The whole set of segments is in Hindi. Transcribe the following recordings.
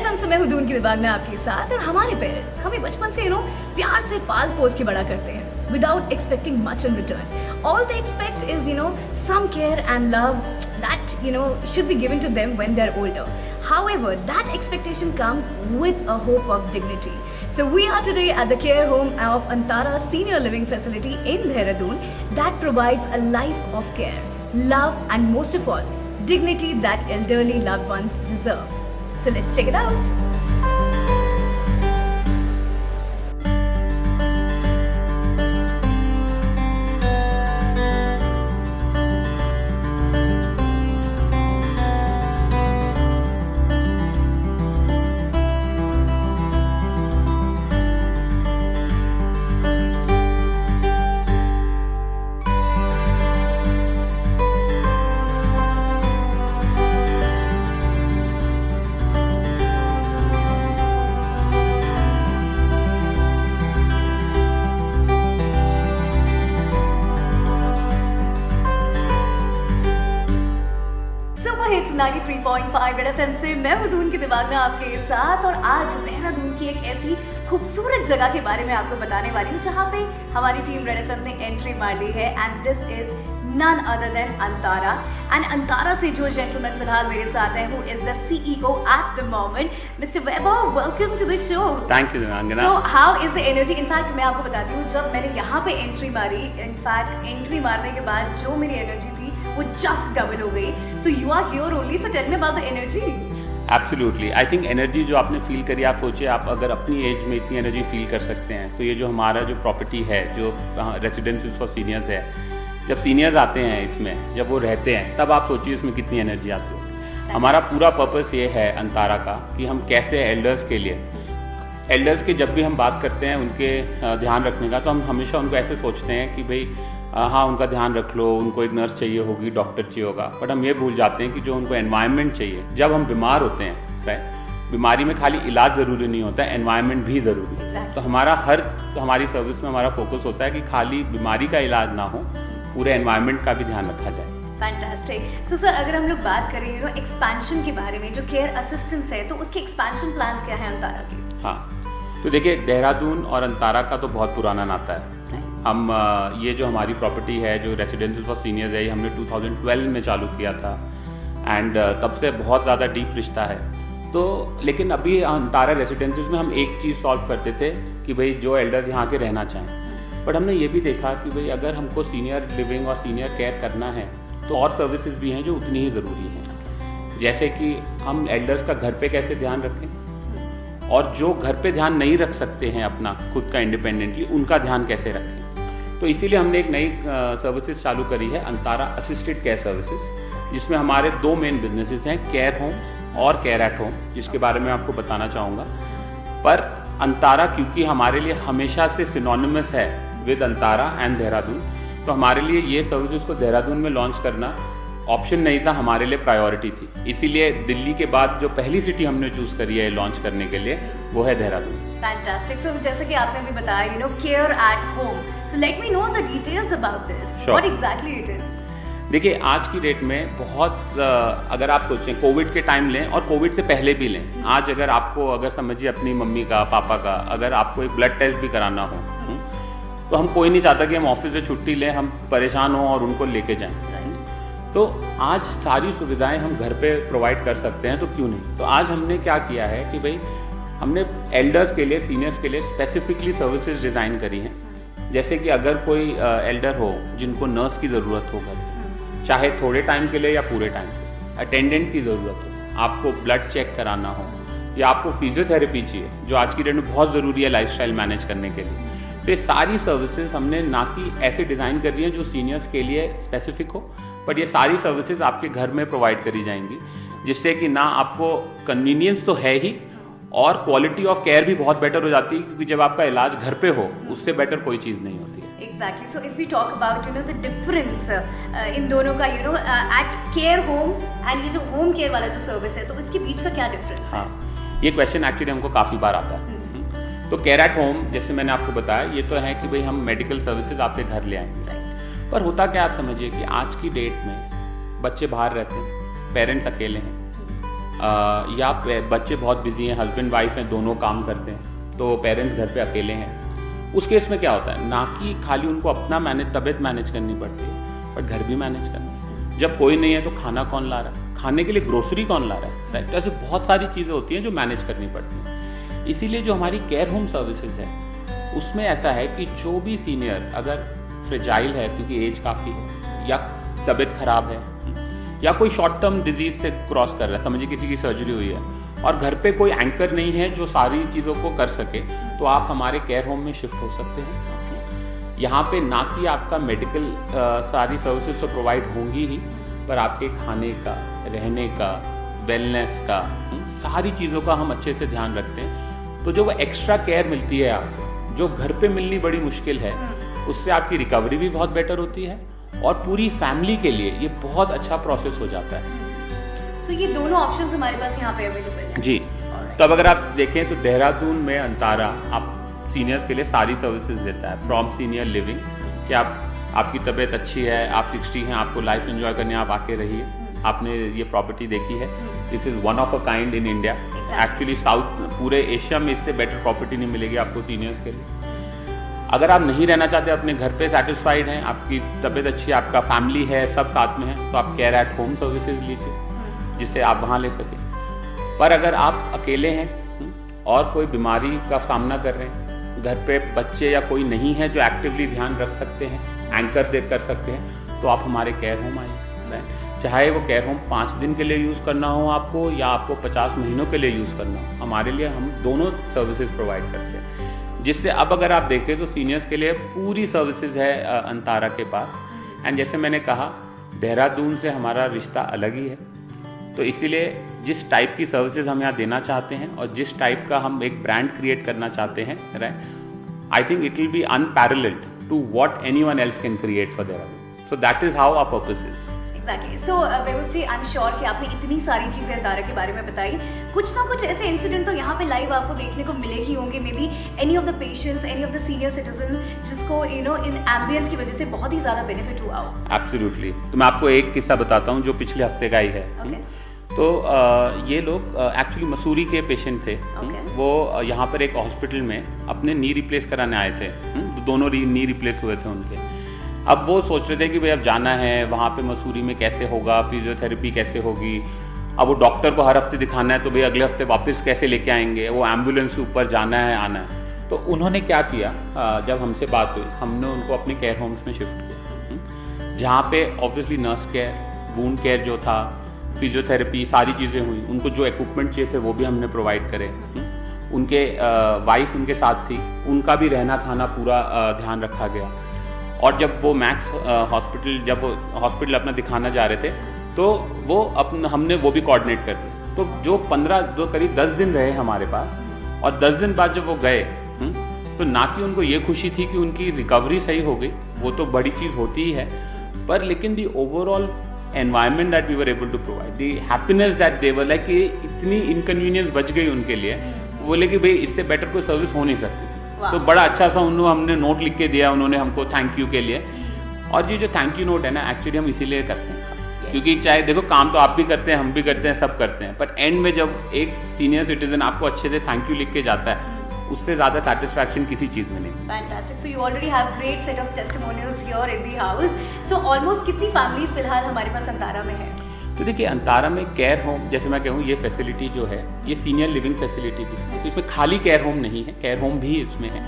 एफएम से मैं हूं दून की दिवागना आपके साथ। और हमारे पेरेंट्स हमें बचपन से प्यार से पाल पोस के बड़ा करते हैं without expecting much in return. All they expect is some care and love that should be given to them when they're older. However, that expectation comes with a hope of dignity. So we are today at the care home of Antara Senior Living Facility in Dehradun that provides a life of care, love and most of all, dignity that elderly loved ones deserve. So let's check it out. Hits 93.5 red FM से मैं हूं दून की दिवागना आपके साथ। और आज देहरादून की एक ऐसी खूबसूरत जगह के बारे में आपको बताने वाली हूँ जहाँ पे हमारी टीम रेड एफएम ने एंट्री मार ली है। And this is none other than Antara. And Antara से जो जेंटलमैन फिलहाल मेरे साथ हैं, who is the CEO at the moment, Mr. Weber, welcome to the show. Thank you, Angana. So how is the energy? In fact, मैं आपको बताती हूँ, जब मैंने यहाँ पे एंट्री मारी, in fact एंट्री मारने के बाद जो मेरी एनर्जी थी वो just double हो गई. So you are here only, so tell me about the energy. Absolutely, I think energy जो आपने फील करी, आप सोचिए आप अगर अपनी एज में इतनी एनर्जी फील कर सकते हैं तो ये जो हमारा जो प्रॉपर्टी है, जो रेसिडेंसीज फॉर सीनियर्स है, जब सीनियर्स आते हैं इसमें, जब वो रहते हैं, तब आप सोचिए इसमें कितनी एनर्जी आती है। हमारा पूरा पर्पस ये है अंतारा का कि हम कैसे एल्डर्स के लिए, एल्डर्स के जब भी हम बात करते हैं उनके ध्यान रखने का, तो हम हमेशा उनको ऐसे सोचते हैं कि भाई हाँ उनका ध्यान रख लो, उनको एक नर्स चाहिए होगी, डॉक्टर चाहिए होगा, बट हम ये भूल जाते हैं कि जो उनको एनवायरनमेंट चाहिए। जब हम बीमार होते हैं, बीमारी में खाली इलाज ज़रूरी नहीं होता है, एनवायरनमेंट भी ज़रूरी है। तो हमारी सर्विस में हमारा फोकस होता है कि खाली बीमारी का इलाज ना हो, पूरे एनवायरनमेंट का भी ध्यान रखा जाए। फैंटास्टिक। सो सर, अगर हम लोग बात करें एक्सपेंशन के बारे में, जो केयर असिस्टेंस है, तो उसके एक्सपेंशन प्लान्स क्या है अंतारा के? हाँ, तो देखिए देहरादून और अंतारा का तो बहुत पुराना नाता है। हम ये जो हमारी प्रॉपर्टी है, जो रेसिडेंसीज फॉर सीनियर्स है, ये हमने 2012 में चालू किया था एंड तब से बहुत ज़्यादा डीप रिश्ता है। तो लेकिन अभी अंतारा रेसिडेंसीज में हम एक चीज़ सॉल्व करते थे कि भाई जो एल्डर्स यहाँ के रहना चाहें, बट हमने ये भी देखा कि भाई अगर हमको सीनियर लिविंग और सीनियर केयर करना है तो और सर्विसेज भी हैं जो उतनी ही ज़रूरी हैं। जैसे कि हम एल्डर्स का घर पे कैसे ध्यान रखें, और जो घर पे ध्यान नहीं रख सकते हैं अपना खुद का इंडिपेंडेंटली, उनका ध्यान कैसे रखें। तो इसीलिए हमने एक नई सर्विसेज चालू करी है, अंतारा असिस्टेड केयर सर्विसेज, जिसमें हमारे दो मेन बिजनेसेस हैं, केयर होम्स और केयर एट होम, जिसके बारे में आपको बताना चाहूँगा। पर अंतारा क्योंकि हमारे लिए हमेशा से सिनोनिमस है विद अंतारा एंड देहरादून, तो हमारे लिए ये सर्विसेज को देहरादून में लॉन्च करना ऑप्शन नहीं था, हमारे लिए प्रायोरिटी थी। इसीलिए दिल्ली के बाद जो पहली सिटी हमने चूज करी है लॉन्च करने के लिए, वो है देहरादून। फैंटास्टिक। सो जैसे कि आपने अभी बताया, care at home, so let me know the details about this, what exactly it is. देखिए आज की डेट में बहुत अगर आप सोचें कोविड के टाइम लें और कोविड से पहले भी लें, आज अगर आपको अगर समझिए अपनी मम्मी का, पापा का, अगर आपको एक ब्लड टेस्ट भी कराना हो, तो हम कोई नहीं चाहता कि हम ऑफिस से छुट्टी लें, हम परेशान हों और उनको लेके जाएं। तो आज सारी सुविधाएं हम घर पे प्रोवाइड कर सकते हैं, तो क्यों नहीं। तो आज हमने क्या किया है कि भाई हमने एल्डर्स के लिए, सीनियर्स के लिए स्पेसिफिकली सर्विसेज डिज़ाइन करी हैं। जैसे कि अगर कोई एल्डर हो जिनको नर्स की ज़रूरत हो घर, चाहे थोड़े टाइम के लिए या पूरे टाइम के, अटेंडेंट की ज़रूरत हो, आपको ब्लड चेक कराना हो, या आपको फिजियोथेरेपी चाहिए जो आज की डेट में बहुत ज़रूरी है लाइफस्टाइल मैनेज करने के लिए, तो ये सारी सर्विसेज हमने ना कि ऐसे डिज़ाइन कर रही हैं जो सीनियर्स के लिए स्पेसिफिक हो, बट ये सारी सर्विसेज आपके घर में प्रोवाइड करी जाएंगी, जिससे कि ना आपको कन्वीनियंस तो है ही, और क्वालिटी ऑफ केयर भी बहुत बेटर हो जाती है, क्योंकि जब आपका इलाज घर पे हो, उससे बेटर कोई चीज़ नहीं होती है। Exactly. So if we talk about the difference इन दोनों का at care home and ये जो home care वाला जो सर्विस है, तो इसके बीच का क्या डिफरेंस है? हाँ, ये क्वेश्चन एक्चुअली हमको काफ़ी बार आता है। तो केयर एट होम जैसे मैंने आपको बताया, ये तो है कि भाई हम मेडिकल सर्विसेज आपके घर ले आएंगे, पर होता क्या, आप समझिए कि आज की डेट में बच्चे बाहर रहते हैं, पेरेंट्स अकेले हैं, या बच्चे बहुत बिजी हैं, हस्बैंड वाइफ हैं, दोनों काम करते हैं, तो पेरेंट्स घर पे अकेले हैं, उस केस में क्या होता है, ना कि खाली उनको अपना तबीयत मैनेज करनी पड़ती है, बट घर भी मैनेज करना है। जब कोई नहीं है तो खाना कौन ला रहा है, खाने के लिए ग्रोसरी कौन ला रहा है, राइट। ऐसे बहुत सारी चीज़ें होती हैं जो मैनेज करनी पड़ती हैं। इसीलिए जो हमारी केयर होम सर्विसेज है उसमें ऐसा है कि जो भी सीनियर अगर फ्रेजाइल है, क्योंकि एज काफ़ी है, या तबीयत खराब है, या कोई शॉर्ट टर्म डिजीज से क्रॉस कर रहा है, समझिए किसी की सर्जरी हुई है और घर पे कोई एंकर नहीं है जो सारी चीज़ों को कर सके, तो आप हमारे केयर होम में शिफ्ट हो सकते हैं। यहाँ पे ना कि आपका मेडिकल सारी सर्विसेज तो प्रोवाइड होंगी ही, पर आपके खाने का, रहने का, वेलनेस का, सारी चीज़ों का हम अच्छे से ध्यान रखते हैं। तो जो वो एक्स्ट्रा केयर मिलती है आप, जो घर पे मिलनी बड़ी मुश्किल है, उससे आपकी रिकवरी भी बहुत बेटर होती है और पूरी फैमिली के लिए ये बहुत अच्छा प्रोसेस हो जाता है। So, ये दोनों ऑप्शंस हमारे पास यहाँ पे अवेलेबल हैं। जी। तब अगर आप देखें तो देहरादून में अंतारा आप सीनियर्स के लिए सारी सर्विसेज देता है, फ्रॉम सीनियर लिविंग कि आपकी तबीयत अच्छी है, आप 60 हैं, आपको लाइफ एंजॉय करनी है, आप आके रहिए। आपने ये प्रॉपर्टी देखी है, this is one of a kind in India. Actually south पूरे एशिया में इससे बेटर प्रॉपर्टी नहीं मिलेगी आपको सीनियर्स के लिए। अगर आप नहीं रहना चाहते, अपने घर पे सेटिस्फाइड हैं, आपकी तबीयत अच्छी है, आपका फैमिली है, सब साथ में है, तो आप केयर एट होम सर्विसेज लीजिए जिससे आप वहाँ ले सकें। पर अगर आप अकेले हैं और कोई बीमारी का सामना कर रहे हैं, घर पे बच्चे या कोई नहीं है जो एक्टिवली ध्यान रख सकते हैं, एंकर दे कर सकते हैं, तो आप हमारे केयर होम आइए। चाहे वो केयर होम 5 दिन के लिए यूज़ करना हो आपको, या आपको 50 महीनों के लिए यूज़ करना हो, हमारे लिए हम दोनों सर्विसेज प्रोवाइड करते हैं। जिससे अब अगर आप देखें तो सीनियर्स के लिए पूरी सर्विसेज है अंतारा के पास। एंड जैसे मैंने कहा, देहरादून से हमारा रिश्ता अलग ही है, तो इसीलिए जिस टाइप की सर्विसेज हम यहाँ देना चाहते हैं और जिस टाइप का हम एक ब्रांड क्रिएट करना चाहते हैं, right, I think it will be unparalleled to what anyone else can create for Dehradun. So that is how our purpose is. Exactly. So, Vaibhav ji, I am sure कि आपने इतनी सारी चीज़ें अंतारा के बारे में बताई, कुछ ना कुछ ऐसे इंसिडेंट तो यहाँ पे लाइव आपको देखने को मिले ही होंगे, may be any of the patients, any of the senior citizen जिसको इन एम्बियंस की वजह से बहुत ही ज़्यादा बेनिफिट हुआ हो। एब्सोल्युटली। तो मैं आपको एक किस्सा बताता हूँ जो पिछले हफ्ते का ही है। तो ये लोग एक्चुअली मसूरी के पेशेंट थे। वो यहाँ पर एक हॉस्पिटल में अपने नी रिप्लेस कराने आए थे। दोनों नी रिप्लेस हुए थे उनके। अब वो सोच रहे थे कि भाई अब जाना है वहाँ पे मसूरी में, कैसे होगा, फिजियोथेरेपी कैसे होगी, अब वो डॉक्टर को हर हफ्ते दिखाना है, तो भाई अगले हफ्ते वापस कैसे लेके आएंगे, वो एम्बुलेंस से ऊपर जाना है, आना है। तो उन्होंने क्या किया, जब हमसे बात हुई, हमने उनको अपने केयर होम्स में शिफ्ट किया, जहाँ पे obviously nurse care, wound care जो था, फिजियोथेरेपी, सारी चीज़ें हुई। उनको जो इक्विपमेंट चाहिए थे वो भी हमने प्रोवाइड करे। उनके वाइफ उनके साथ थी, उनका भी रहना खाना पूरा ध्यान रखा गया। और जब वो मैक्स हॉस्पिटल अपना दिखाना जा रहे थे, तो वो हमने वो भी कोऑर्डिनेट कर दिया। तो जो करीब 10 दिन रहे हमारे पास, और 10 दिन बाद जब वो गए, तो ना कि उनको ये खुशी थी कि उनकी रिकवरी सही हो गई, वो तो बड़ी चीज़ होती ही है, पर लेकिन the overall environment that we were able to provide, the happiness that they were like, इतनी इनकन्वीनियंस बच गई उनके लिए, बोले कि भाई इससे बेटर कोई सर्विस हो नहीं सकती। तो बड़ा अच्छा सा हमने नोट लिख के दिया उन्होंने हमको थैंक यू के लिए। और ये जो थैंक यू नोट है ना, एक्चुअली हम इसीलिए करते हैं क्योंकि चाहे देखो काम तो आप भी करते हैं, हम भी करते हैं, सब करते हैं, बट एंड में जब एक सीनियर सिटीजन आपको अच्छे से थैंक यू लिख के जाता है, उससे ज़्यादा सेटिस्फैक्शन किसी चीज़ में नहीं। Fantastic. So you already have great set of testimonials here in the house. So almost कितनी families फिलहाल हमारे पास अंतारा में है? तो देखिए, अंतारा में केयर होम, जैसे मैं कहूँ, ये फैसिलिटी जो है ये सीनियर लिविंग फैसिलिटी भी है, तो इसमें खाली केयर होम नहीं है, केयर होम भी इसमें है।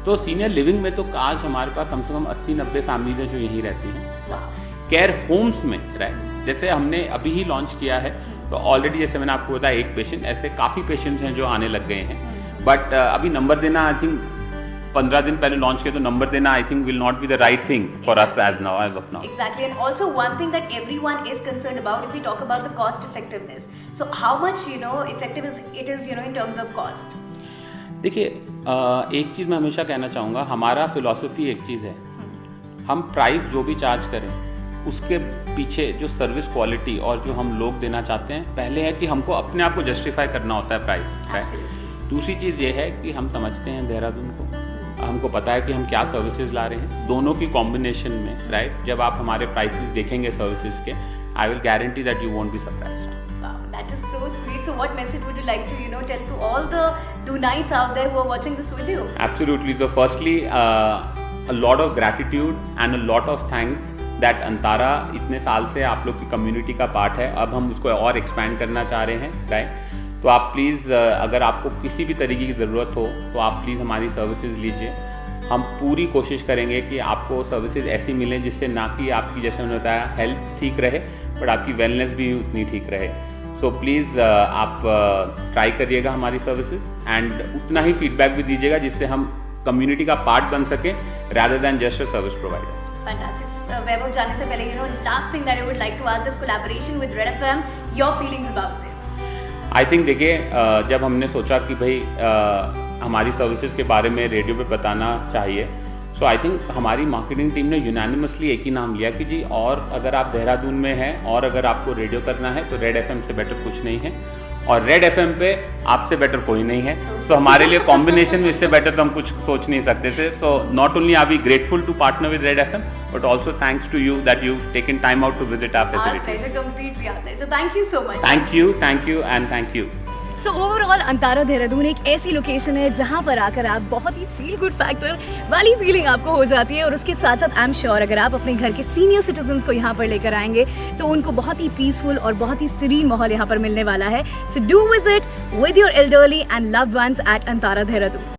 तो सीनियर लिविंग में तो आज हमारे पास कम से कम 80-90 फैमिलीज हैं जो यहीं रहती हैं। केयर होम्स में जैसे हमने अभी ही लॉन्च किया है, तो ऑलरेडी जैसे मैंने आपको बताया एक पेशेंट, ऐसे काफ़ी पेशेंट्स हैं जो आने लग गए हैं। बट अभी नंबर देना, आई थिंक 15 दिन पहले लॉन्च किया, तो नंबर देना I think will not be the right thing for us as of now. Exactly, and also one thing that everyone is concerned about, if we talk about the cost effectiveness, so how much effective it is in terms of cost? देखिए, एक चीज़ मैं हमेशा कहना चाहूँगा, हमारा फिलॉसफी एक चीज़ है, हम प्राइस जो भी चार्ज करें उसके पीछे जो सर्विस क्वालिटी और जो हम लोग देना चाहते हैं, पहले है कि हमको अपने आप को जस्टिफाई करना होता है प्राइस। दूसरी चीज़ ये है कि हम समझते हैं देहरादून को, हमको पता है कि हम क्या सर्विसेज ला रहे हैं, दोनों की कॉम्बिनेशन में, राइट। जब आप हमारे प्राइसेस देखेंगे सर्विसेज के, I will guarantee that you won't be surprised. That is so sweet. So what message would you like to, tell to all the Dunites out there who are watching this video? Absolutely. So firstly, a lot of gratitude and a lot of thanks that Antara इतने साल से आप लोग की कम्युनिटी का पार्ट है. अब हम उसको और एक्सपैंड करना चाह रहे हैं, राइट? तो आप प्लीज़ अगर आपको किसी भी तरीके की ज़रूरत हो तो आप प्लीज़ हमारी सर्विसेज लीजिए. हम पूरी कोशिश करेंगे कि आपको सर्विसेज ऐसी मिलें जिससे ना कि आपकी, जैसे मैंने बताया, हेल्थ ठीक रहे बट आपकी वेलनेस भी उतनी ठीक रहे. सो प्लीज़ आप ट्राई करिएगा हमारी सर्विसेज एंड उतना ही फीडबैक भी दीजिएगा जिससे हम कम्युनिटी का पार्ट बन सके rather than just a service provider. Fantastic. वैभव, जाने से पहले last thing that I would like to ask, this collaboration with Red FM, your feelings about this? I think देखिए, जब हमने सोचा कि भाई हमारी सर्विसेज के बारे में रेडियो पे बताना चाहिए, सो आई थिंक हमारी मार्केटिंग टीम ने यूनानिमसली एक ही नाम लिया कि जी, और अगर आप देहरादून में हैं और अगर आपको रेडियो करना है तो रेड एफएम से बेटर कुछ नहीं है, और रेड एफएम पे आपसे बेटर कोई नहीं है. सो हमारे लिए कॉम्बिनेशन में इससे बेटर तो हम कुछ सोच नहीं सकते थे. So not only are we grateful to partner with Red FM, but also thanks to you that you've taken time out to visit our facilities. Our pleasure, completely our pleasure. Thank you so much. Thank you and thank you. So overall Antara Dehradun एक ऐसी लोकेशन है जहाँ पर आकर आप बहुत ही फील गुड फैक्टर वाली फीलिंग आपको हो जाती है, और उसके साथ साथ आई एम श्योर अगर आप अपने घर के सीनियर सिटीजन्स को यहाँ पर लेकर आएंगे तो उनको बहुत ही पीसफुल और बहुत ही सीरीन माहौल यहाँ पर मिलने वाला है. So do visit with your elderly and loved ones at Antara Dehradun.